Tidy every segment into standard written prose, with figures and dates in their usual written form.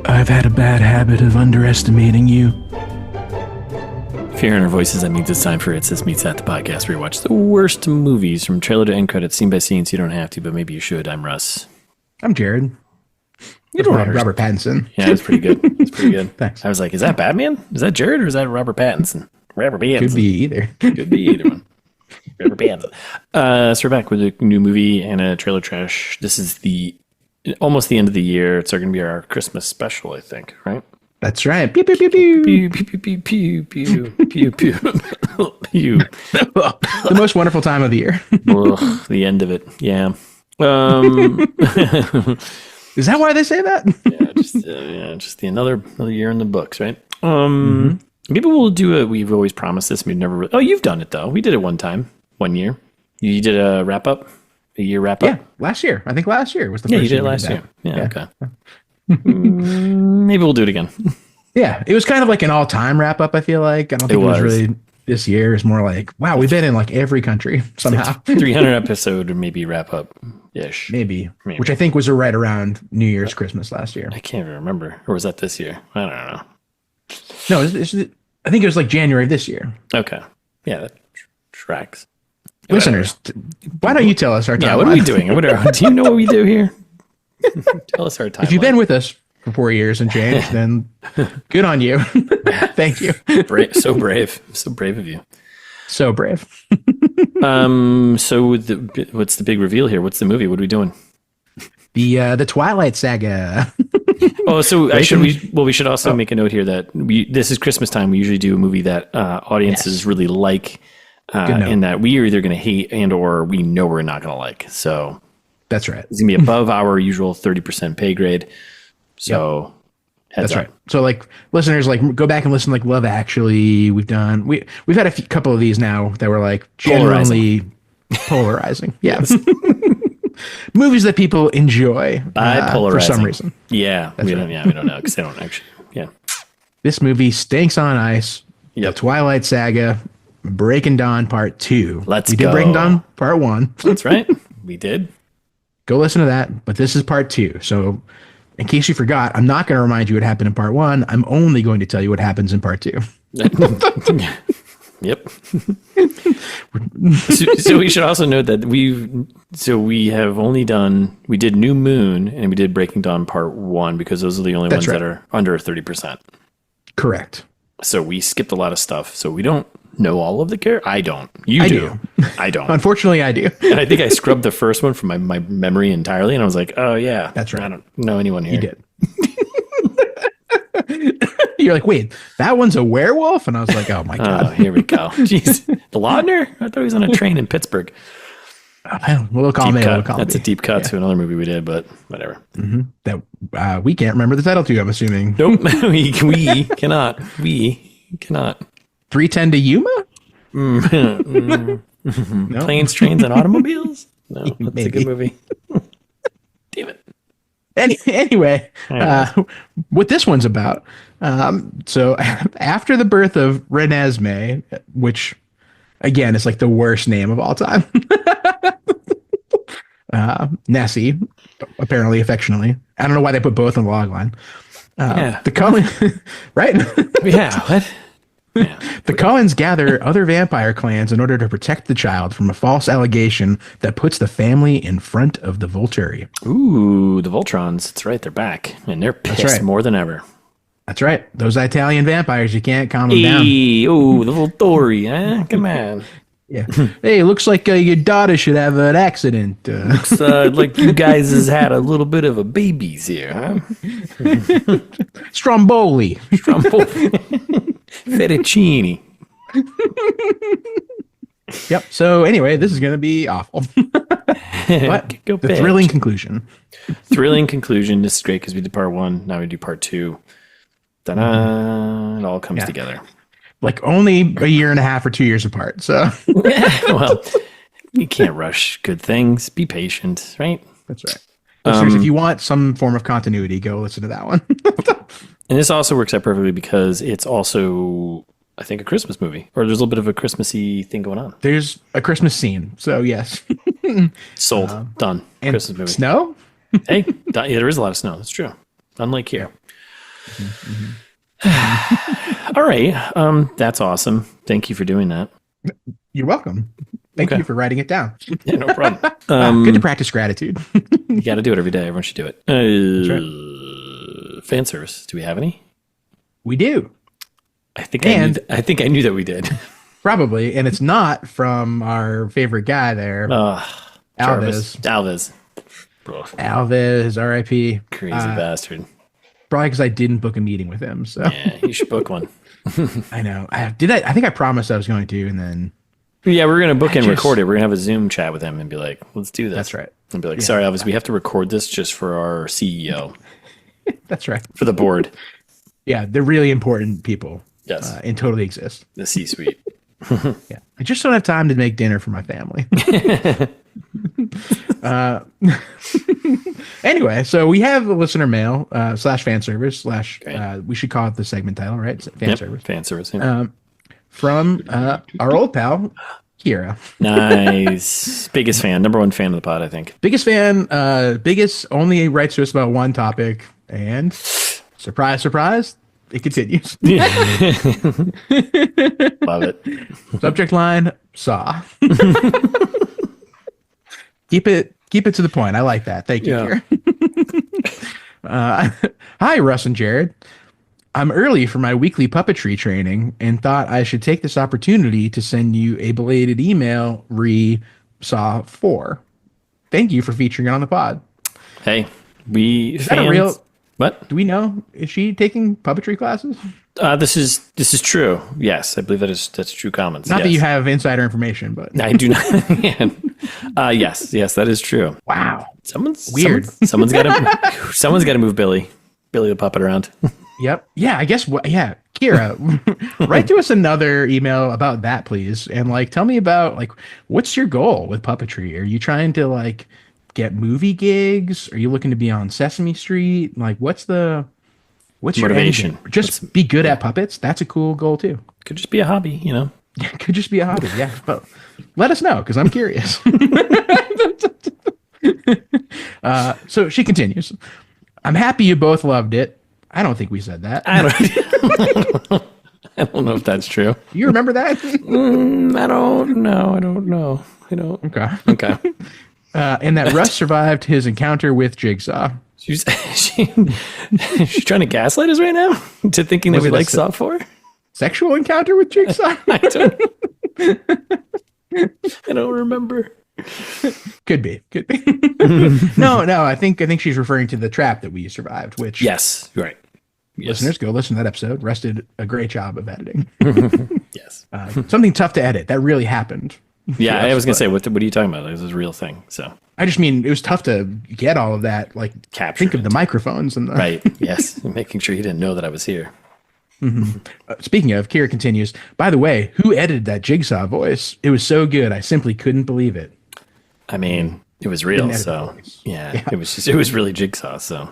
I've had a bad habit of underestimating you. If you're hearing our voices, that means it's time for It's This Meets That, the podcast where you watch the worst movies from trailer to end credits, scene by scene, so you don't have to, but maybe you should. I'm Russ. I'm Jared. You don't Robert Pattinson. Yeah, it's pretty good. It's pretty good. Thanks. I was like, is that Batman? Is that Jared or is that Robert Pattinson? Robert Pattinson. Could be either. Could be either one. Robert Pattinson. So we're back with a new movie and a trailer trash. This is almost the end of the year. It's going to be our Christmas special, I think, right? That's right. Pew, pew, pew, pew. Pew, pew, pew, pew, pew, pew, pew, pew. Pew. The most wonderful time of the year. Ugh, the end of it. Yeah. Is that why they say that? Just another year in the books, right? Maybe we'll do we've always promised this. We've never. You've done it though. We did it one time, 1 year. You did a wrap up, a year wrap up. Yeah, last year. I think last year was the first. Yeah, you did year it last we year. that. Yeah. Okay. Maybe we'll do it again. Yeah, it was kind of like an all-time wrap up. I feel like I don't think it was really this year. It's more like, wow, we've been in like every country somehow. 300 episode or maybe wrap up ish. Maybe, which I think was right around New Year's, Christmas last year. I can't even remember, or was that this year? I don't know. No, I think it was like January of this year. Okay, yeah, that tracks. Listeners, why don't you tell us our timeline? Yeah, what are we doing? Do you know what we do here? Tell us our timeline. If you've been with us for 4 years and change, then good on you. Thank you. So brave of you. So brave. So what's the big reveal here? What's the movie? What are we doing? The Twilight Saga. Oh, so we should also make a note here that this is Christmas time. We usually do a movie that audiences really like, and that we are either going to hate and or we know we're not going to like. So that's right. It's going to be above our usual 30% pay grade. So that's right. So like listeners, like go back and listen. Like Love Actually, we've had a couple of these now that were like genuinely polarizing. Yes. Movies that people enjoy for some reason. Yeah, we don't know because they don't actually. Yeah, this movie stinks on ice. Yep. The Twilight Saga, Breaking Dawn Part 2. We did Breaking Dawn Part 1. That's right, we did. Go listen to that. But this is Part 2. So, in case you forgot, I'm not going to remind you what happened in Part 1. I'm only going to tell you what happens in Part 2. Yep. So we should also note that we did New Moon and we did Breaking Dawn Part 1 because those are the only ones that are under 30%. Correct. So we skipped a lot of stuff. So we don't know all of the characters. I don't. I do. I don't. Unfortunately, I do. And I think I scrubbed the first one from my memory entirely. And I was like, oh yeah. That's right. I don't know anyone here. You did. You're like, wait, that one's a werewolf? And I was like, oh my God. Oh, here we go. Jeez. The Lautner? I thought he was on a train in Pittsburgh. We'll call me. That's a deep cut to another movie we did, but whatever. Mm-hmm. That we can't remember the title to, I'm assuming. Nope. we cannot. We cannot. 310 to Yuma? No. Planes, Trains, and Automobiles? No, that's Maybe. a good movie. Damn it. Anyway, what this one's about. So after the birth of Renesmee, which again is like the worst name of all time, Nessie, apparently affectionately. I don't know why they put both on the log line. The Cullen, right? Yeah. What? Yeah. The Cullens gather other vampire clans in order to protect the child from a false allegation that puts the family in front of the Volturi. Ooh, the Voltrons. That's right. They're back. And they're pissed more than ever. That's right. Those Italian vampires, you can't calm them down. Oh, the Volturi. Come on. Yeah. Hey, looks like your daughter should have an accident. Looks like you guys has had a little bit of a babies here, huh? Stromboli. Fettuccine. Yep. So anyway, this is going to be awful. But the thrilling conclusion. Thrilling conclusion. This is great because we did part 1. Now we do part 2. Ta-da! It all comes together. Like only a year and a half or 2 years apart. So well, you can't rush good things. Be patient, right? That's right. Listeners, if you want some form of continuity, go listen to that one. And this also works out perfectly because it's also, I think, a Christmas movie. Or there's a little bit of a Christmassy thing going on. There's a Christmas scene. So yes. Sold. Done. And Christmas movie. snow? Hey, there is a lot of snow. That's true. Unlike here. All right. That's awesome. Thank you for doing that. You're welcome. Thank you for writing it down. Yeah, no problem. Good to practice gratitude. You got to do it every day. Everyone should do it. Right. Fan service. Do we have any? We do. I think I knew that we did. Probably. And it's not from our favorite guy there. Alves. Alves, R.I.P. Crazy bastard. Probably because I didn't book a meeting with him. So yeah, you should book one. I know. I think I promised I was going to, and then. Yeah, we're going to book and record it. We're going to have a Zoom chat with him and be like, let's do this. That's right. And be like, sorry, Elvis, we have to record this just for our CEO. That's right. For the board. Yeah, they're really important people. Yes. And totally exist. The C-suite. Yeah. I just don't have time to make dinner for my family. Anyway, so we have a listener mail / fan service / we should call it the segment title, right? Fan service. Fan service. Yeah. From our old pal, Kira. Nice. Biggest fan. Number one fan of the pod, I think. Biggest fan. Biggest only writes to us about one topic. And surprise, surprise, it continues. Love it. Subject line, Saw. Keep it to the point. I like that. Thank you, Kira. Hi, Russ and Jared. I'm early for my weekly puppetry training and thought I should take this opportunity to send you a belated email Saw 4. Thank you for featuring it on the pod. Hey, is that a real? What? Do we know? Is she taking puppetry classes? This is true. Yes, I believe that's true comments. Not that you have insider information, but I do not. Yes, that is true. Wow, Someone's weird. Someone's got to move Billy the puppet around. Yep. Yeah, I guess. Yeah, Kira, write to us another email about that, please, and tell me about what's your goal with puppetry? Are you trying to get movie gigs? Are you looking to be on Sesame Street? What's your motivation? Just be good at puppets. That's a cool goal too. Could just be a hobby, you know. Could just be a hobby. Yeah, but let us know because I'm curious. So she continues. I'm happy you both loved it. I don't think we said that. I don't know if that's true. You remember that? I don't know. I don't. Okay. And that Russ survived his encounter with Jigsaw. She's trying to gaslight us right now to thinking that we like Saw 4? Sexual encounter with Jigsaw? I don't remember. Could be. No. I think she's referring to the trap that we survived. Which yes, right. Yes. Listeners, go listen to that episode. Russ did a great job of editing. Yes. Something tough to edit. That really happened. Yeah, I was gonna say, what are you talking about? This is a real thing. So I just mean it was tough to get all of that. Capture. Think of the microphones and the right. Yes, making sure he didn't know that I was here. Mm-hmm. Speaking of, Kira continues. By the way, who edited that Jigsaw voice? It was so good, I simply couldn't believe it. I mean, it was real. So yeah, it was really Jigsaw. So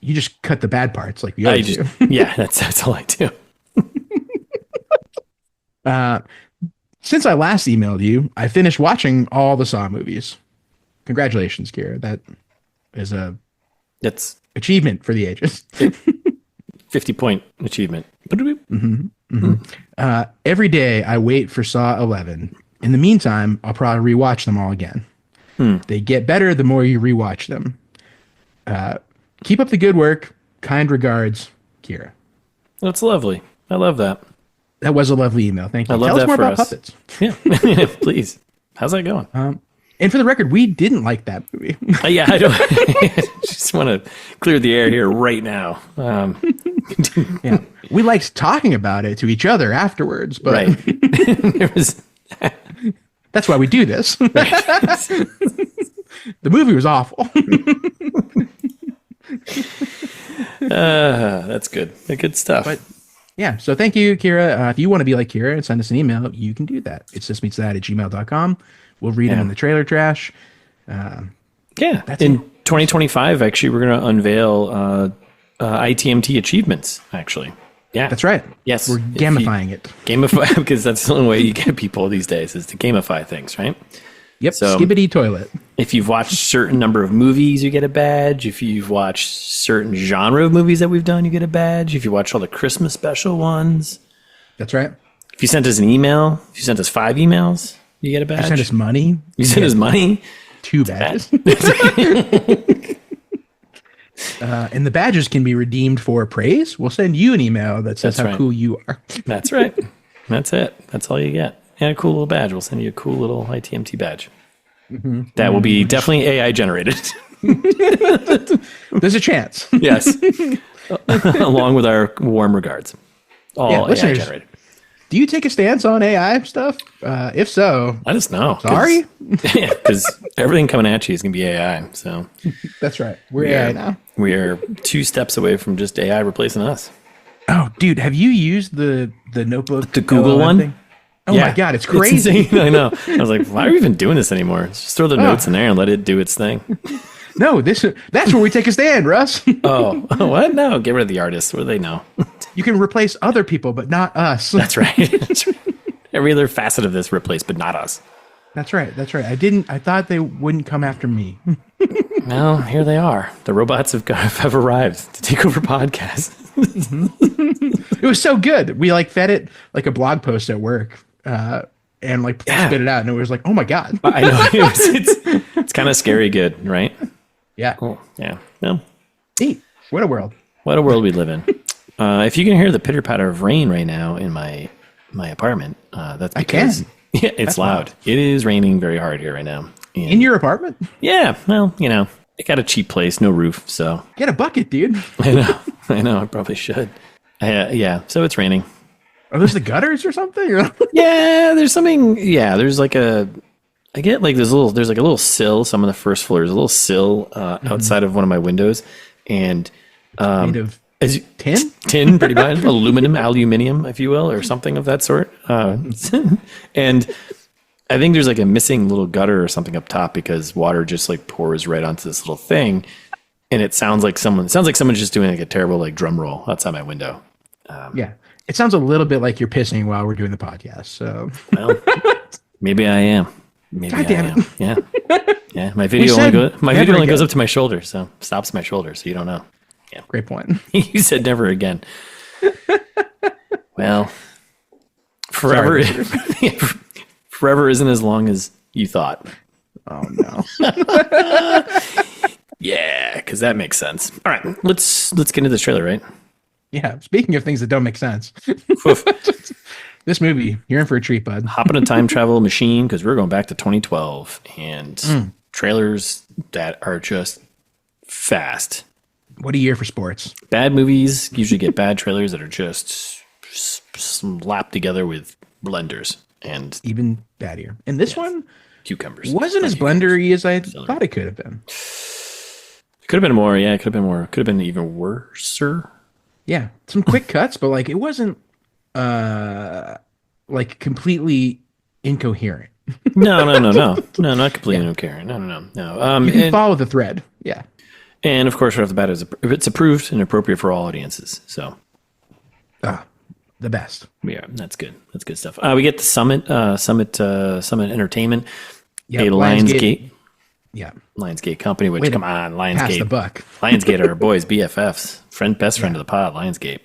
you just cut the bad parts like we always do. Yeah, that's all I do. Since I last emailed you, I finished watching all the Saw movies. Congratulations, Kira. That is that's achievement for the ages. 50-point achievement. Every day I wait for Saw 11. In the meantime, I'll probably rewatch them all again. They get better the more you rewatch them. Keep up the good work. Kind regards, Kira. That's lovely. I love that. That was a lovely email. Thank you. I love Tell that us more for about us. puppets. Yeah, please. How's that going? And for the record, we didn't like that movie. Yeah, I don't. I just want to clear the air here right now. Yeah, we liked talking about it to each other afterwards, but right. There was. That's why we do this. The movie was awful. That's good. Good stuff. But yeah, so thank you, Kira. If you want to be like Kira and send us an email, you can do that. It's justmeetsthat@gmail.com. We'll read them in the trailer trash. In 2025, actually, we're going to unveil ITMT achievements, actually. Yeah. That's right. Yes. We're gamifying it. Gamify, because that's the only way you get people these days is to gamify things, right? Yep, So, skibbity toilet. if you've watched certain number of movies, you get a badge. If you've watched certain genre of movies that we've done, you get a badge. If you watch all the Christmas special ones. That's right. If you sent us an email, if you sent us 5 emails, you get a badge. You send us money. You send us money. 2 badges. And the badges can be redeemed for praise. We'll send you an email that says how cool you are. That's right. That's it. That's all you get. And a cool little badge. We'll send you a cool little ITMT badge. Mm-hmm. That will be definitely AI generated. There's a chance. Yes. Along with our warm regards. All AI generated. Do you take a stance on AI stuff? If so, let us know. Sorry? Yeah, because everything coming at you is going to be AI. So that's right. We're AI now. We are 2 steps away from just AI replacing us. Oh, dude, have you used the notebook? The Google LLM one? Thing? Oh my God, it's crazy. It's insane. I know. I was like, why are we even doing this anymore? Just throw the notes in there and let it do its thing. No, that's where we take a stand, Russ. Oh, what? No, get rid of the artists. What do they know? You can replace other people, but not us. That's right. That's right. Every other facet of this replaced, but not us. That's right. That's right. I thought they wouldn't come after me. Well, here they are. The robots have arrived to take over podcasts. It was so good. We fed it like a blog post at work. And spit it out, and it was like, oh my God. I know. It's kind of scary good, right? Yeah. Cool. Yeah. Well, neat. What a world. What a world we live in. If you can hear the pitter patter of rain right now in my apartment, that's because it's loud. It is raining very hard here right now. In your apartment? Yeah. Well, I got a cheap place, no roof, so get a bucket, dude. I know. I probably should. Yeah. So it's raining. Are those the gutters or something? Yeah, there's something. Yeah, there's like there's a little sill. Some of the first floor is a little sill outside of one of my windows, and made of tin, pretty much aluminium, if you will, or something of that sort. And I think there's a missing little gutter or something up top because water just pours right onto this little thing, and it sounds like someone's just doing a terrible drum roll outside my window. Yeah. It sounds a little bit like you're pissing while we're doing the podcast. So, well, maybe I am. Maybe God damn I am. it. Yeah. My video only goes up to my shoulder, so stops my shoulder, so you don't know. Yeah, great point. You said never again. Well, forever, forever isn't as long as you thought. Oh no. Yeah, because that makes sense. All right, let's get into this trailer, right? Yeah, speaking of things that don't make sense. This movie, you're in for a treat, bud. Hop in a time travel machine because we're going back to 2012 and trailers that are just fast. What a year for sports. Bad movies usually get bad trailers that are just slapped together with blenders. And even baddier. And this one cucumbers wasn't as blendery as I thought it could have been. Could have been more. Yeah, it could have been more. Could have been even worser. Yeah, some quick cuts, but it wasn't completely incoherent. No, not completely incoherent. No. You can follow the thread. Yeah, and of course, right off the bat, it's approved and appropriate for all audiences. So, the best. Yeah, that's good. That's good stuff. We get the Summit Entertainment, a Lionsgate. Yeah, Lionsgate Company. Which come on, Lionsgate. Pass the buck. Lionsgate are our boys, BFFs, best friend of the pod. Lionsgate.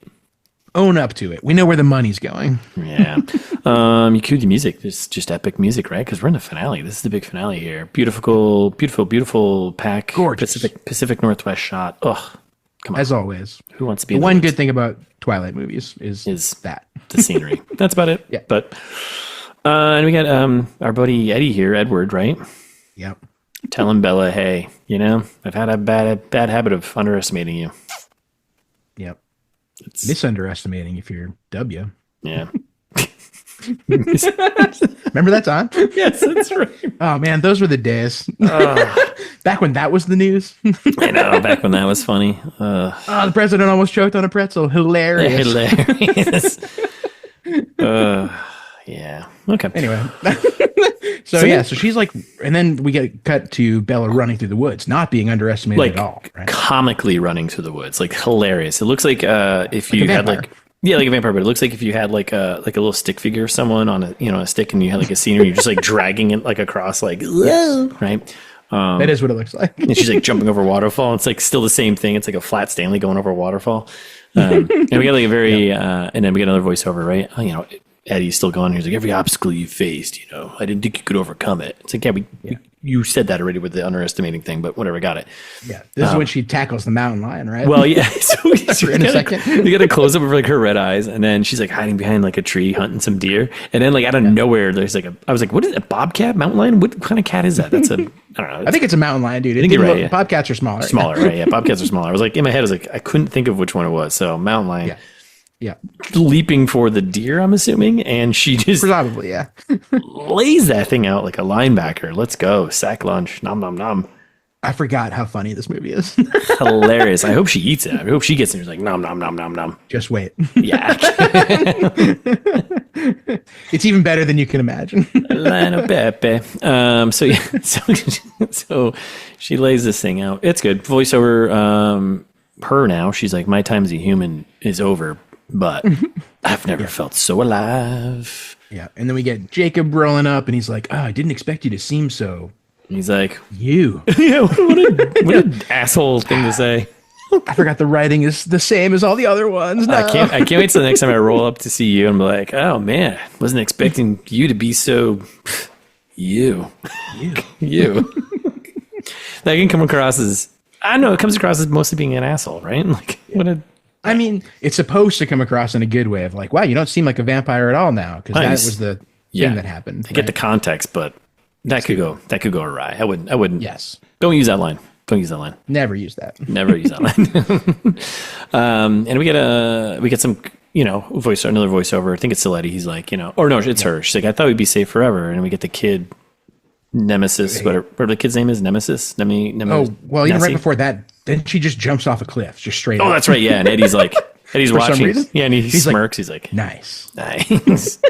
Own up to it. We know where the money's going. Yeah. You cued the music. It's just epic music, right? Because we're in the finale. This is the big finale here. Beautiful pack. Gorgeous. Pacific Northwest shot. Ugh. Come on. As always. Who wants to be the one good thing about Twilight movies is that. The scenery. That's about it. Yeah. But and we got our buddy Eddie here, Edward, right? Yep. Telling Bella, hey, I've had a bad habit of underestimating you. Yep. It's misunderestimating if you're W. Yeah. Remember that time? Yes, that's right. Oh man, those were the days. Back when that was the news. I know, back when that was funny. The president almost choked on a pretzel. Hilarious. Hilarious. Yeah. Okay. Anyway. So she's and then we get cut to Bella running through the woods, not being underestimated at all. Right? Comically running through the woods, hilarious. It looks like if you had Yeah, like a vampire, but it looks like if you had like a little stick figure of someone on a stick, and you had like a scenery, you're just like dragging it like across, like right. That is what it looks like. And she's like jumping over a waterfall. It's like still the same thing. It's like a flat Stanley going over a waterfall. And we got like a very, and then we get another voiceover, right? Eddie's still going. He's like, every obstacle you faced, I didn't think you could overcome it. It's like, you said that already with the underestimating thing, but whatever, got it. Yeah, this is when she tackles the mountain lion, right? Well, yeah. So in a second, you got a close up of like her red eyes, and then she's like hiding behind like a tree, hunting some deer, and then like out of nowhere, there's like I was like, what is it? A bobcat, mountain lion? What kind of cat is that? That's I don't know. I think it's a mountain lion, dude. I think you're right. Yeah. Bobcats are smaller. Smaller, right? Yeah, bobcats are smaller. I was like in my head, I was like, I couldn't think of which one it was. So mountain lion. Yeah. Yeah. Leaping for the deer, I'm assuming. And she just probably, yeah. lays that thing out like a linebacker. Let's go. Sack lunch. Nom, nom, nom. I forgot how funny this movie is. Hilarious. I hope she eats it. I hope she gets it. She's like, nom, nom, nom, nom, nom. Just wait. Yeah. It's even better than you can imagine. Pepe. So she lays this thing out. It's good. Voiceover, her now. She's like, my time as a human is over. But I've never felt so alive. Yeah. And then we get Jacob rolling up, and he's like, I didn't expect you to seem so. He's like, you. Yeah, what an asshole thing to say. I forgot the writing is the same as all the other ones. No. I can't wait till the next time I roll up to see you and be like, oh man, wasn't expecting you to be so you. That can come across as, I don't know, it comes across as mostly being an asshole, right? Like, I mean, it's supposed to come across in a good way of like, wow, you don't seem like a vampire at all now, because that was the thing that happened. I get the context, but that could go awry. I wouldn't. Yes. Don't use that line. Never use that. Never use that line. And we get some, another voiceover. I think it's still Eddie. He's like, or no, it's her. She's like, I thought we'd be safe forever. And we get the kid Nemesis, whatever the kid's name is, Nemesis. Right before that, then she just jumps off a cliff, just straight up. Oh, that's right. Yeah. And Eddie's like, watching. Some reason? Yeah. And he smirks. He's like, nice.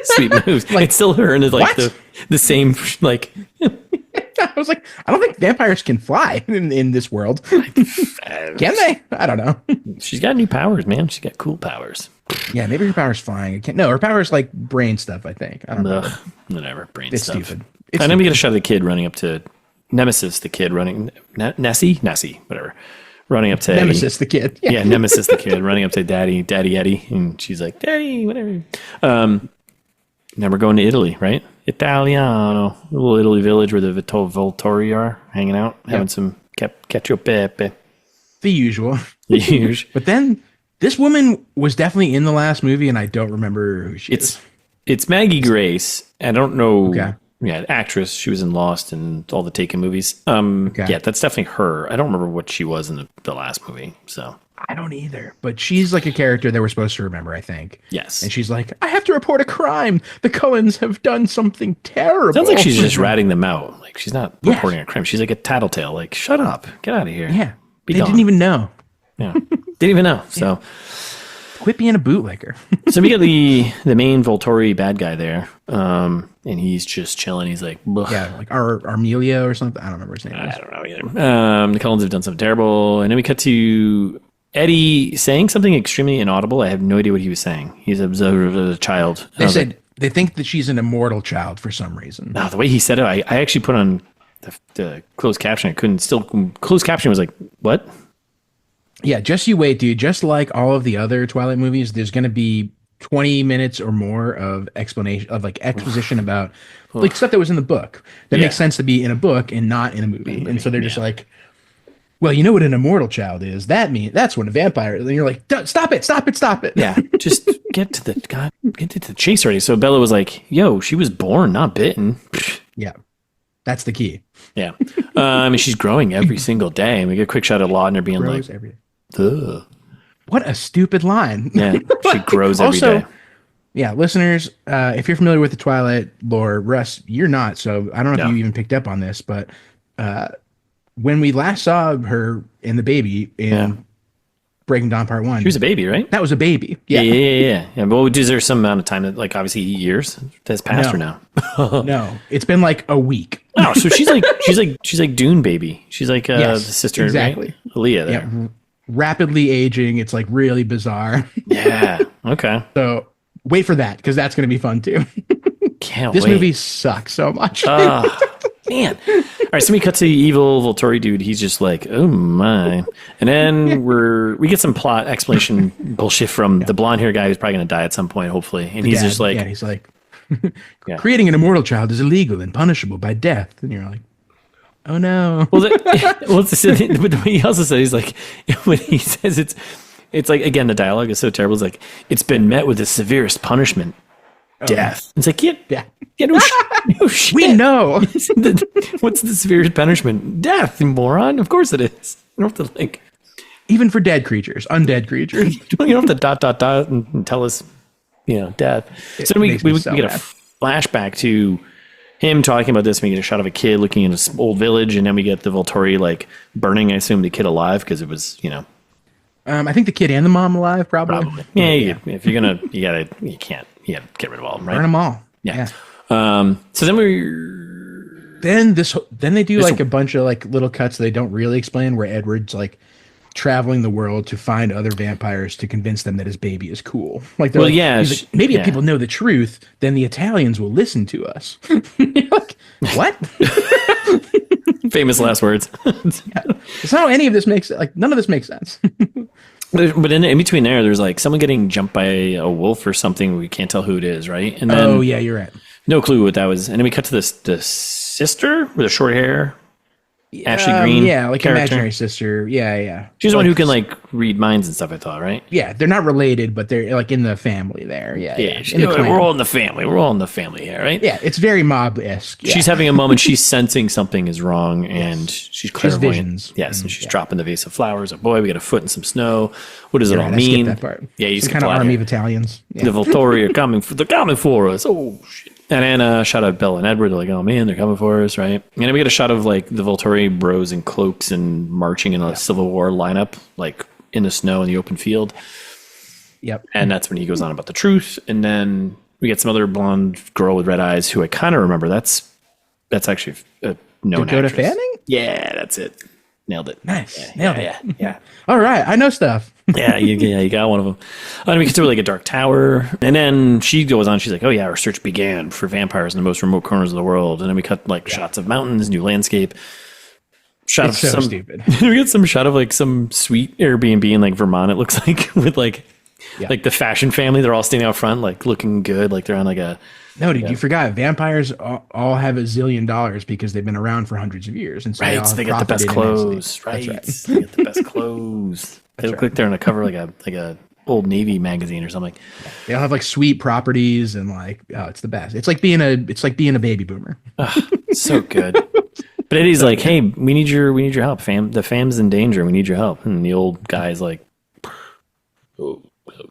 Sweet moves. Like, it's still her and it's like the same, like, I was like, I don't think vampires can fly in this world. Can they? I don't know. She's got new powers, man. She's got cool powers. Yeah, maybe her power's flying. Her power's like brain stuff, I think. I don't know. Whatever, brain it's stuff. Stupid. And then we get a shot of the kid running up to Nemesis, the kid running, Nessie, whatever. Running up to Nemesis, Eddie. The kid. Yeah, Nemesis, the kid, running up to Daddy Eddie. And she's like, Daddy, whatever. Now we're going to Italy, right? Italiano. A little Italy village where the Volturi are hanging out, having some cacio pepe. The usual. The usual. But then this woman was definitely in the last movie, and I don't remember who she is. It's Maggie Grace. I don't know. Okay. Yeah, actress. She was in Lost and all the Taken movies. Yeah, that's definitely her. I don't remember what she was in the last movie. So I don't either. But she's like a character that we're supposed to remember, I think. Yes. And she's like, I have to report a crime. The Cullens have done something terrible. Sounds like she's just ratting them out. Like she's not reporting a crime. She's like a tattletale. Like, shut up. Get out of here. Yeah. They didn't even know. Yeah. Didn't even know. So quit being a bootlegger. So we get the main Volturi bad guy there. And he's just chilling. He's like, ugh. Yeah, like Armelia or something. I don't remember his name. I don't know either. The Cullens have done something terrible. And then we cut to Eddie saying something extremely inaudible. I have no idea what he was saying. He's observed as a child. They said they think that she's an immortal child for some reason. No, the way he said it, I actually put on the closed caption. Closed caption was like, what? Yeah, just you wait, dude. Just like all of the other Twilight movies, there's going to be 20 minutes or more of exposition about like stuff that was in the book that makes sense to be in a book and not in a movie. And so they're just like, well, you know what an immortal child is? That's what a vampire is. And you're like, stop it. Yeah, just get to the chase already. So Bella was like, yo, she was born, not bitten. Yeah, that's the key. Yeah. And she's growing every single day. And we get a quick shot of Lautner being like, ugh. What a stupid line. Yeah, she grows every day. Yeah, listeners, if you're familiar with the Twilight lore, Russ, you're not, so I don't know if you even picked up on this, but when we last saw her and the baby in Breaking Dawn Part 1. She was a baby, right? That was a baby. Yeah. Yeah. Well, is there some amount of time that, like, obviously years that's passed her now? No, it's been like a week. Oh, so she's like Dune baby. She's like the sister, exactly. Right? Aaliyah there. rapidly aging. It's like really bizarre. Yeah. Okay. So wait for that because that's going to be fun too. Can't This wait. movie sucks so much. Man. All right, so we cut to the evil Volturi dude. He's just like, oh my. And then we get some plot explanation bullshit from the blonde hair guy who's probably going to die at some point, hopefully. And he's just like, he's like, creating an immortal child is illegal and punishable by death. And you're like, oh no. Well, but he also says, he's like, when he says it's like, again, the dialogue is so terrible. It's like, it's been met with the severest punishment. Death. It's like, no shit. We know. What's the severest punishment? Death, you moron. Of course it is. You don't have to like. Even for dead creatures, undead creatures. You don't have to dot and tell us, death. So then we get a flashback to him talking about this. And we get a shot of a kid looking in this old village, and then we get the Volturi like burning. I assume the kid alive because it was, I think the kid and the mom alive, probably. Yeah. If you're gonna, you can't get rid of all of them, right? Burn them all. Yeah. So then then they do like a bunch of like little cuts they don't really explain where Edward's like traveling the world to find other vampires to convince them that his baby is cool. Like, they're maybe if people know the truth, then the Italians will listen to us. Like, what? Famous last words. It's not how any of this makes like none of this makes sense. But in between there's like someone getting jumped by a wolf or something. We can't tell who it is, right? And then, you're right. No clue what that was. And then we cut to the sister with the short hair. Ashley Greene. Yeah, like character. imaginary sister. Yeah. She's the one who can like read minds and stuff, I thought, right? Yeah, they're not related, but they're like in the family there. Yeah. We're all in the family. We're all in the family here, right? Yeah, it's very mob-esque. Yeah. She's having a moment. She's sensing something is wrong, and she's clairvoyant. Visions. Yes, and she's dropping the vase of flowers. Oh boy, we got a foot in some snow. What does it all mean? That part. Yeah, you kind of army of Italians. Yeah. The Volturi are coming. They're coming for us. Oh shit! And then a shot of Bella and Edward. They're like, oh man, they're coming for us, right? And then we get a shot of like the Volturi bros in cloaks and marching in a Civil War lineup, like in the snow in the open field. Yep. And that's when he goes on about the truth. And then we get some other blonde girl with red eyes who I kind of remember. That's actually a known Dakota actress. Fanning? Yeah, that's it. Nailed it. Nice. Nailed it. Yeah. All right. I know stuff. You got one of them. And we get to like a dark tower. And then she goes on. She's like, oh, yeah, our search began for vampires in the most remote corners of the world. And then we cut like shots of mountains, new landscape. It's so stupid. We get some shot of like some sweet Airbnb in like Vermont, it looks like, with like the fashion family. They're all standing out front, like looking good. Like they're on like a. No, dude, you forgot. Vampires all have $1 zillion because they've been around for hundreds of years. And so they get the best clothes. Right. They get the best clothes. They look like they're on a cover like a Old Navy magazine or something. They'll have like sweet properties and like, it's the best. It's like being a baby boomer. So good. But Eddie's like, hey, we need your help, fam. The fam's in danger. We need your help. And the old guy's like,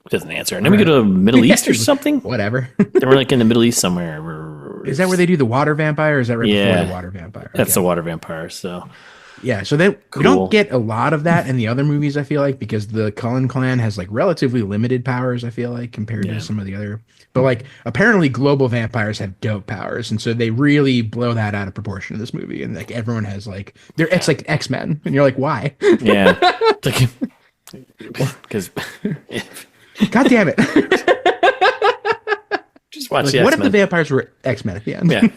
doesn't answer. And then we go to the Middle East or something. Whatever. Then we're like in the Middle East somewhere. Is that where they do the water vampire? Or is that right before the water vampire? That's the water vampire. So yeah, so we don't get a lot of that in the other movies, I feel like, because the Cullen clan has like relatively limited powers, I feel like, compared to some of the other. But like apparently global vampires have dope powers, and so they really blow that out of proportion in this movie. And like everyone has like it's like X-Men, and you're like, why? Yeah. Because God damn it. Just watch like, what if the vampires were X-Men at the end? Yeah.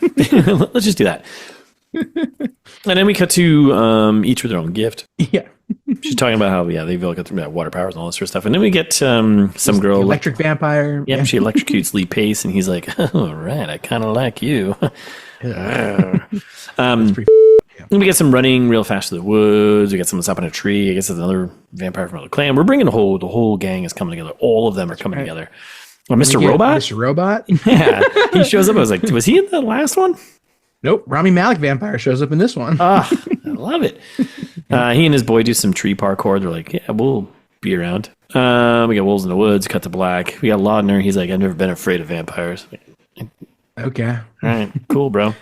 Let's just do that. And then we cut to each with their own gift. Yeah. She's talking about how they've all got water powers and all this sort of stuff. And then we get some girl electric vampire. Yeah, she electrocutes Lee Pace, and he's like, "Oh, right, I kind of like you." And we get some running real fast through the woods. We get someone up in a tree. I guess it's another vampire from another clan. We're bringing the whole gang is coming together. All of them are coming together. Well, Mr. Robot? Mr. Robot? Yeah. He shows up. I was like, was he in the last one? Nope. Rami Malek vampire shows up in this one. I love it. He and his boy do some tree parkour. They're like, yeah, we'll be around. We got Wolves in the Woods, cut to black. We got Lautner. He's like, I've never been afraid of vampires. Okay. All right. Cool, bro.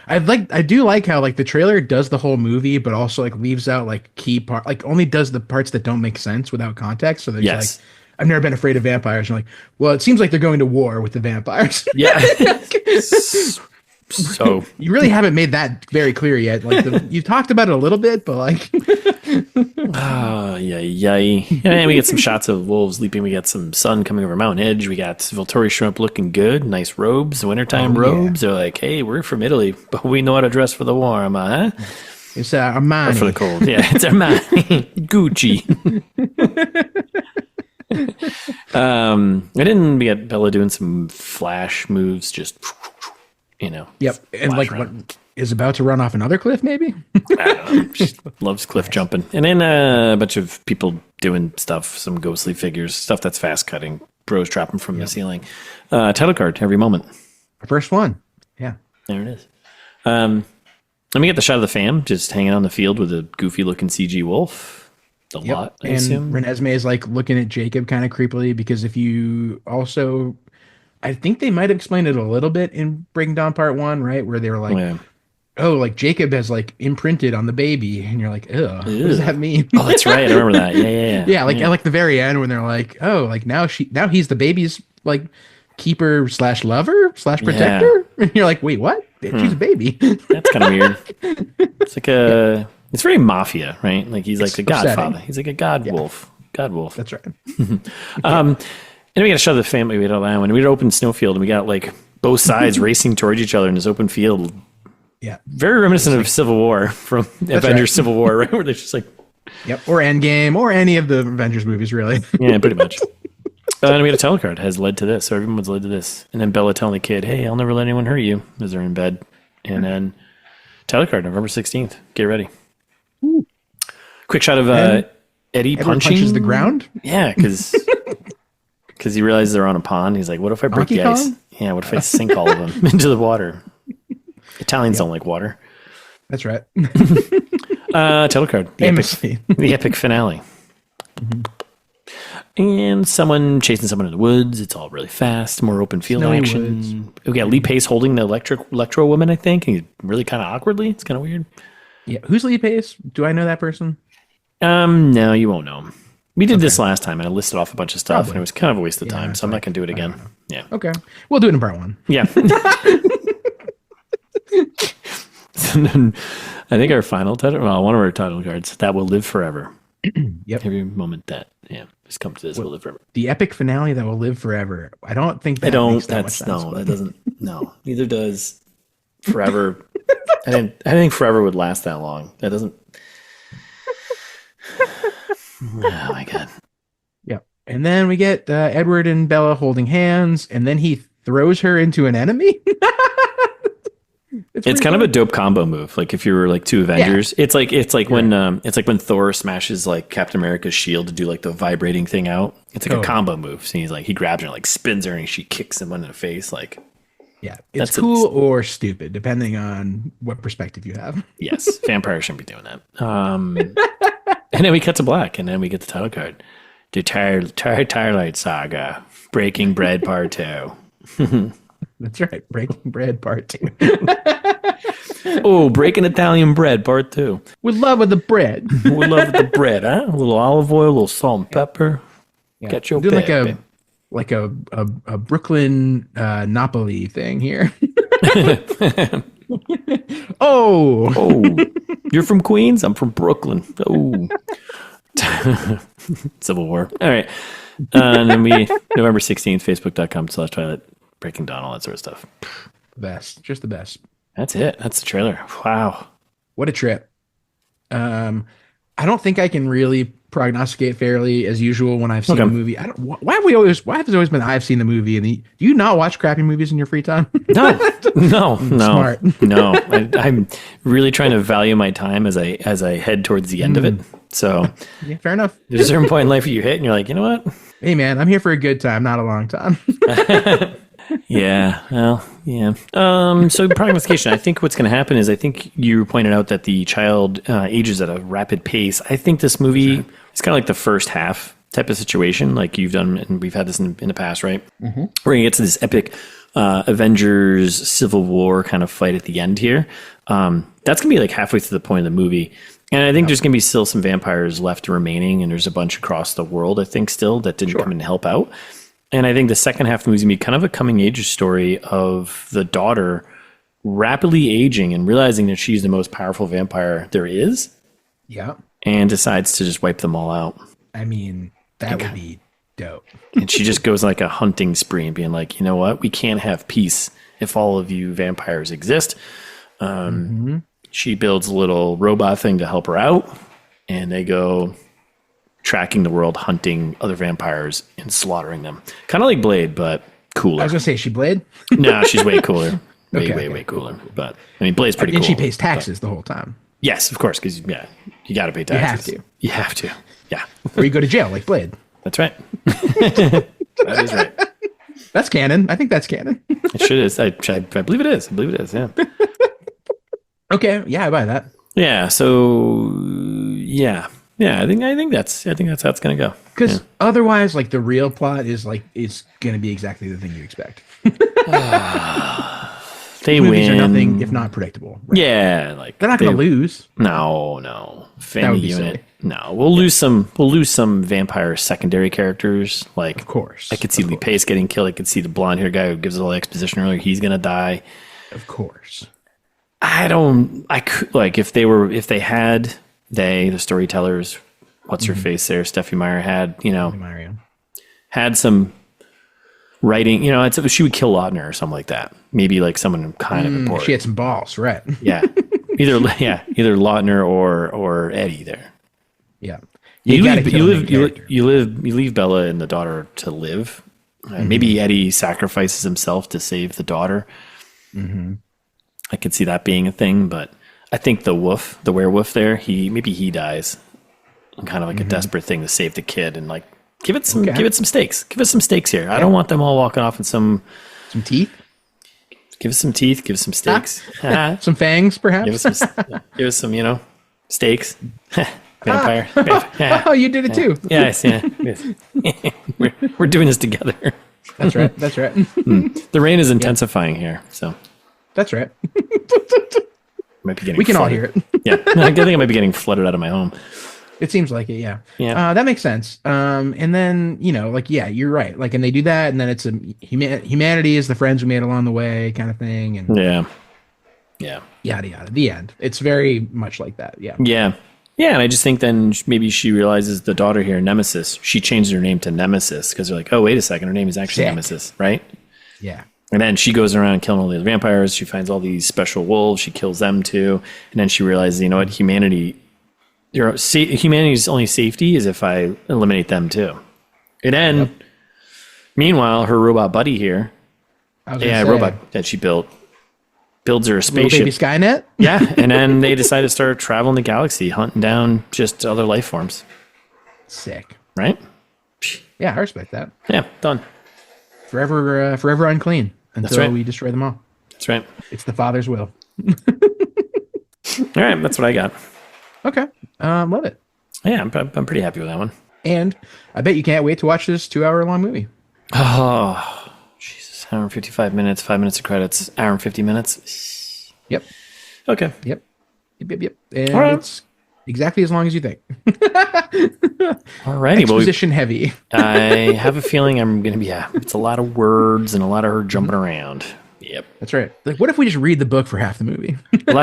I do like how like the trailer does the whole movie, but also like leaves out like key part, like only does the parts that don't make sense without context. So there's like, I've never been afraid of vampires. And like, well, it seems like they're going to war with the vampires. Yeah. So you really haven't made that very clear yet. Like you talked about it a little bit, but like, yay. And we get some shots of wolves leaping. We got some sun coming over Mountain Edge. We got Volturi shrimp looking good. Nice robes, wintertime robes. They're like, hey, we're from Italy, but we know how to dress for the warm, huh? It's Armani. Or for the cold. Yeah, it's Armani. Gucci. We got Bella doing some flash moves, just Yep, and like what is about to run off another cliff, maybe. I don't know. She loves cliff jumping, and then a bunch of people doing stuff, some ghostly figures, stuff that's fast cutting, bros dropping from the ceiling. Title card every moment. Our first one, yeah, there it is. Let me get the shot of the fam just hanging on the field with a goofy looking CG wolf. A lot, I assume. Renesmee is like looking at Jacob kind of creepily because if you also, I think they might have explained it a little bit in Breaking Dawn Part 1, right? Where they were like, oh, like Jacob has like imprinted on the baby. And you're like, ugh, what does that mean? Oh, that's right. I remember that. Yeah. Yeah, like at like the very end when they're like, oh, like now he's the baby's like keeper / lover / protector. And you're like, wait, what? She's a baby. That's kind of weird. It's like it's very mafia, right? Like he's like the godfather. He's like a god wolf. God wolf. That's right. And we got to show the family. We had a line when we had open snowfield, and we got like both sides racing towards each other in this open field. Yeah, very reminiscent of Civil War from Avengers Civil War, right? Where they're just like, yep, or Endgame, or any of the Avengers movies, really. Yeah, pretty much. And we got a title card has led to this, so everyone's led to this. And then Bella telling the kid, "Hey, I'll never let anyone hurt you," as they're in bed. And then title card, November 16th. Get ready. Ooh. Quick shot of Eddie punches the ground. Yeah, because he realizes they're on a pond. He's like, "What if I break the ice? Yeah, what if I sink all of them into the water?" Italians don't like water. That's right. Title card. The epic finale. Mm-hmm. And someone chasing someone in the woods. It's all really fast. More open field action. Woods. We got Lee Pace holding the electro woman, I think. And really kind of awkwardly. It's kind of weird. Yeah. Who's Lee Pace? Do I know that person? No, you won't know him. We did this last time, and I listed off a bunch of stuff, and it was kind of a waste of time, so I'm not going to do it again. Yeah. Okay. We'll do it in part 1. Yeah. And then I think our final title, one of our title cards, that will live forever. Yep. Every moment that, just come to this will live forever. The epic finale that will live forever. I don't think that makes that much sense. No, that doesn't. No, neither does forever. I didn't think forever would last that long. That doesn't. Oh my god. Yeah. And then we get Edward and Bella holding hands, and then he throws her into an enemy. It's kind of a dope combo move. Like if you were like two Avengers, it's like when Thor smashes like Captain America's shield to do like the vibrating thing out. It's like a combo move. So he grabs her and like spins her and she kicks him in the face. Like, yeah, it's cool or stupid depending on what perspective you have. Yes, vampires shouldn't be doing that. And then we cut to black, and then we get the title card: "The Twilight Saga, Breaking Bread Part 2." That's right, Breaking Bread Part 2. Oh, Breaking Italian Bread Part 2. With love with the bread. With love with the bread, huh? A little olive oil, a little salt and pepper. Yeah. Get your bed, like a Brooklyn Napoli thing here. Oh, you're from Queens? I'm from Brooklyn. Oh. Civil War. All right. And then November 16th, facebook.com/Twilight. Breaking Dawn, all that sort of stuff. The best. Just the best. That's it. That's the trailer. Wow. What a trip. I don't think I can really prognosticate fairly as usual when I've seen a movie. Why has it always been I've seen the movie and do you not watch crappy movies in your free time? No. Smart. No. I'm really trying to value my time as I head towards the end of it. So yeah, fair enough. There's a certain point in life you hit and you're like, you know what? Hey man, I'm here for a good time, not a long time. Yeah. Well, yeah. So prognostication, I think what's going to happen is I think you pointed out that the child ages at a rapid pace. I think this movie is kind of like the first half type of situation like you've done, and we've had this in the past, right? Mm-hmm. We're going to get to this epic Avengers Civil War kind of fight at the end here. That's going to be like halfway through the point of the movie. And I think there's going to be still some vampires left remaining, and there's a bunch across the world, I think, still that didn't come in to help out. And I think the second half of the movie is going to be kind of a coming age story of the daughter rapidly aging and realizing that she's the most powerful vampire there is. Yeah. And decides to just wipe them all out. I mean, that would be dope. And she just goes like a hunting spree and being like, you know what? We can't have peace if all of you vampires exist. She builds a little robot thing to help her out. And they go tracking the world, hunting other vampires and slaughtering them. Kind of like Blade, but cooler. I was going to say, is she Blade? No, she's way cooler. Way cooler. But I mean, Blade's pretty cool. And she pays taxes the whole time. Yes, of course, because you got to pay taxes. You have to. Yeah. Or you go to jail like Blade. That's right. That is right. That's canon. I think that's canon. It should is. I believe it is. I believe it is. Yeah. Okay. Yeah, I buy that. Yeah. So yeah. I think that's how it's gonna go. Because otherwise, like the real plot is like it's gonna be exactly the thing you expect. They Movies win. are nothing if not predictable. Right? Yeah, like they're not gonna lose. No. Family unit. Silly. No, we'll lose some vampire secondary characters. Like, of course, I could see Lee Pace getting killed. I could see the blonde haired guy who gives all the exposition earlier. He's gonna die. Of course. I could like if they had the storytellers. What's her face there? Steffi Meyer had some writing. You know, she would kill Lautner or something like that. Maybe like someone kind of important. She had some balls, right? Yeah. Either Lautner or Eddie there. Yeah. You leave Bella and the daughter to live. Maybe Eddie sacrifices himself to save the daughter. I could see that being a thing, but I think the werewolf there, he dies. Kind of like a desperate thing to save the kid and like give it some stakes. Give us some stakes here. I don't want them all walking off in some teeth. Give us some teeth. Give us some stakes. Some fangs, perhaps. Give us some, stakes. Vampire. Oh, you did it too. Yes. We're doing this together. That's right. The rain is intensifying here, so that's right. Might be getting. We can flooded. all hear it. Yeah, I think I might be getting flooded out of my home. It seems like it, yeah. Yeah. That makes sense. And then, you're right. Like, and they do that, and then it's humanity is the friends we made along the way kind of thing. And yeah. Yada, yada. The end. It's very much like that. Yeah. Yeah. Yeah. And I just think then maybe she realizes the daughter here, Nemesis, she changed her name to Nemesis because they're like, oh, wait a second. Her name is actually Nemesis, right? Yeah. And then she goes around killing all these vampires. She finds all these special wolves. She kills them too. And then she realizes, you know what, humanity's only safety is if I eliminate them too. And then, meanwhile, her robot buddy here, robot that she builds her a spaceship. Little baby Skynet? Yeah, and then they decide to start traveling the galaxy, hunting down just other life forms. Sick. Right? Yeah, I respect that. Yeah, done. Forever unclean until we destroy them all. That's right. It's the Father's will. All right, that's what I got. Okay. Love it. Yeah, I'm pretty happy with that one. And I bet you can't wait to watch this 2-hour-long movie. Oh, Jesus. Hour and 55 minutes, 5 minutes of credits, hour and 50 minutes. Yep. Okay. Yep. And it's exactly as long as you think. All righty. Exposition heavy. I have a feeling I'm going to be, it's a lot of words and a lot of her jumping around. Yep. That's right. Like, what if we just read the book for half the movie? a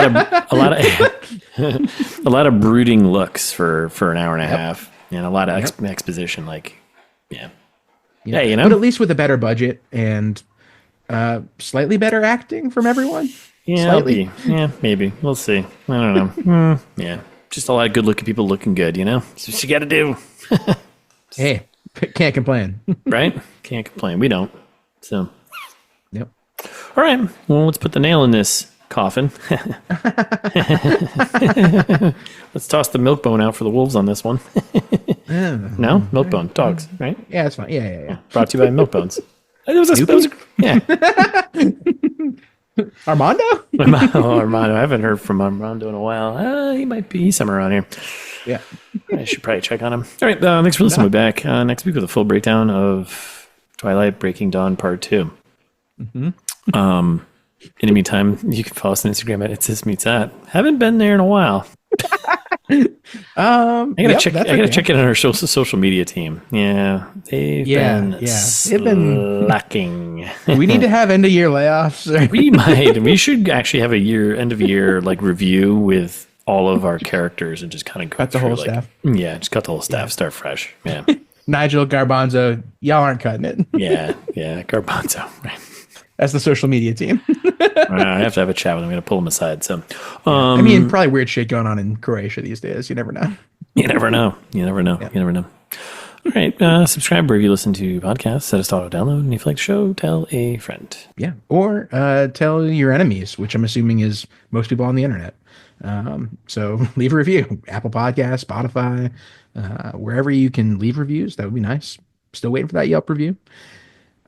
lot of brooding looks for an hour and a half, and a lot of exposition. Like, yeah. Hey, but at least with a better budget and slightly better acting from everyone. Yeah, maybe. We'll see. I don't know. Yeah, just a lot of good-looking people looking good. That's what you got to do. Hey, can't complain. Right? Can't complain. We don't. So. Yep. All right. Well, let's put the nail in this coffin. Let's toss the milk bone out for the wolves on this one. No? Milk bone. Dogs, right? Yeah, that's fine. Yeah. Brought to you by Milk Bones. Armando? Armando. I haven't heard from Armando in a while. He might be somewhere around here. Yeah. I should probably check on him. All right. Thanks for listening. We'll be back next week with a full breakdown of Twilight Breaking Dawn Part 2. Mm-hmm. In the meantime, you can follow us on Instagram at It's This Meets That. Haven't been there in a while. I gotta check. I gotta check in on our social media team. Yeah, they've been slacking. We need to have end of year layoffs. We might. We should actually have a end of year like review with all of our characters and just kind of cut the whole staff. Yeah, just cut the whole staff. Start fresh. Yeah. Nigel Garbanzo, y'all aren't cutting it. Yeah, Garbanzo. Right. That's the social media team. I have to have a chat with him. I'm going to pull him aside. So, I mean, probably weird shit going on in Croatia these days. You never know. You never know. Yeah. All right. Subscribe wherever you listen to podcasts. Set us to auto download. And if you like the show, tell a friend. Yeah. Or tell your enemies, which I'm assuming is most people on the internet. So leave a review. Apple Podcasts, Spotify, wherever you can leave reviews. That would be nice. Still waiting for that Yelp review.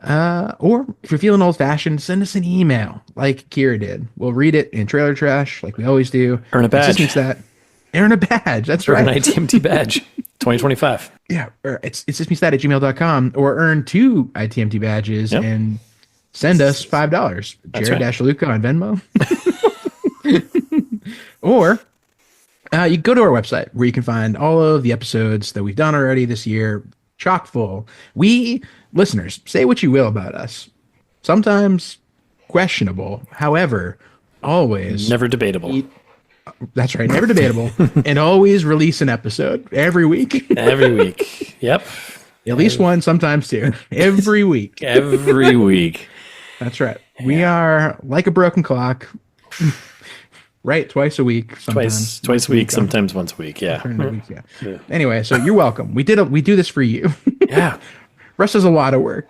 Or if you're feeling old fashioned, send us an email like Kira did. We'll read it in Trailer Trash like we always do. Earn a badge. Earn a badge. That's right. Earn an ITMT badge. 2025. Yeah. It's justmestat@gmail.com or earn 2 ITMT badges and send us $5. Jared-Luca on Venmo. Or you go to our website where you can find all of the episodes that we've done already this year, chock full. We, listeners, say what you will about us. Sometimes questionable. However, always. Never debatable. That's right. Never debatable. And always release an episode every week. Every week. Yep. At least one, sometimes two. Every week. Every week. That's right. Yeah. We are like a broken clock. Right, twice a week. Sometimes. Twice a week, sometimes once a week. Yeah. Yeah. Anyway, so you're welcome. We do this for you. Yeah. Russ does a lot of work.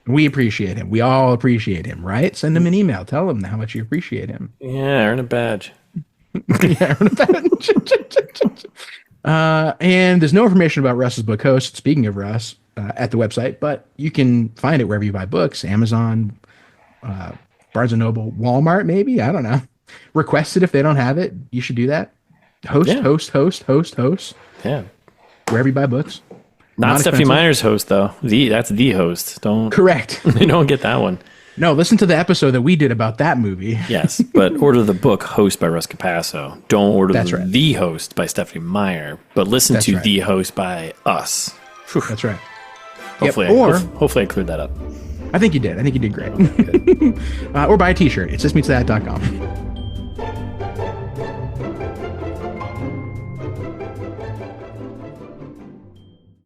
We appreciate him. We all appreciate him, right? Send him an email. Tell him how much you appreciate him. Yeah, earn a badge. Yeah, earn a badge. And there's no information about Russ's book host, speaking of Russ, at the website, but you can find it wherever you buy books, Amazon, Barnes & Noble, Walmart, maybe. I don't know. Request it if they don't have it. You should do that. Host. Yeah. Wherever you buy books. Not Stephanie Meyer's host, though. That's the host. Correct. You don't get that one. No, listen to the episode that we did about that movie. Yes, but order the book Host by Russ Capasso. Don't order The Host by Stephanie Meyer, but listen to The Host by us. Whew. That's right. Hopefully, hopefully I cleared that up. I think you did. I think you did great. Or buy a t-shirt. It's justmeetsthat.com.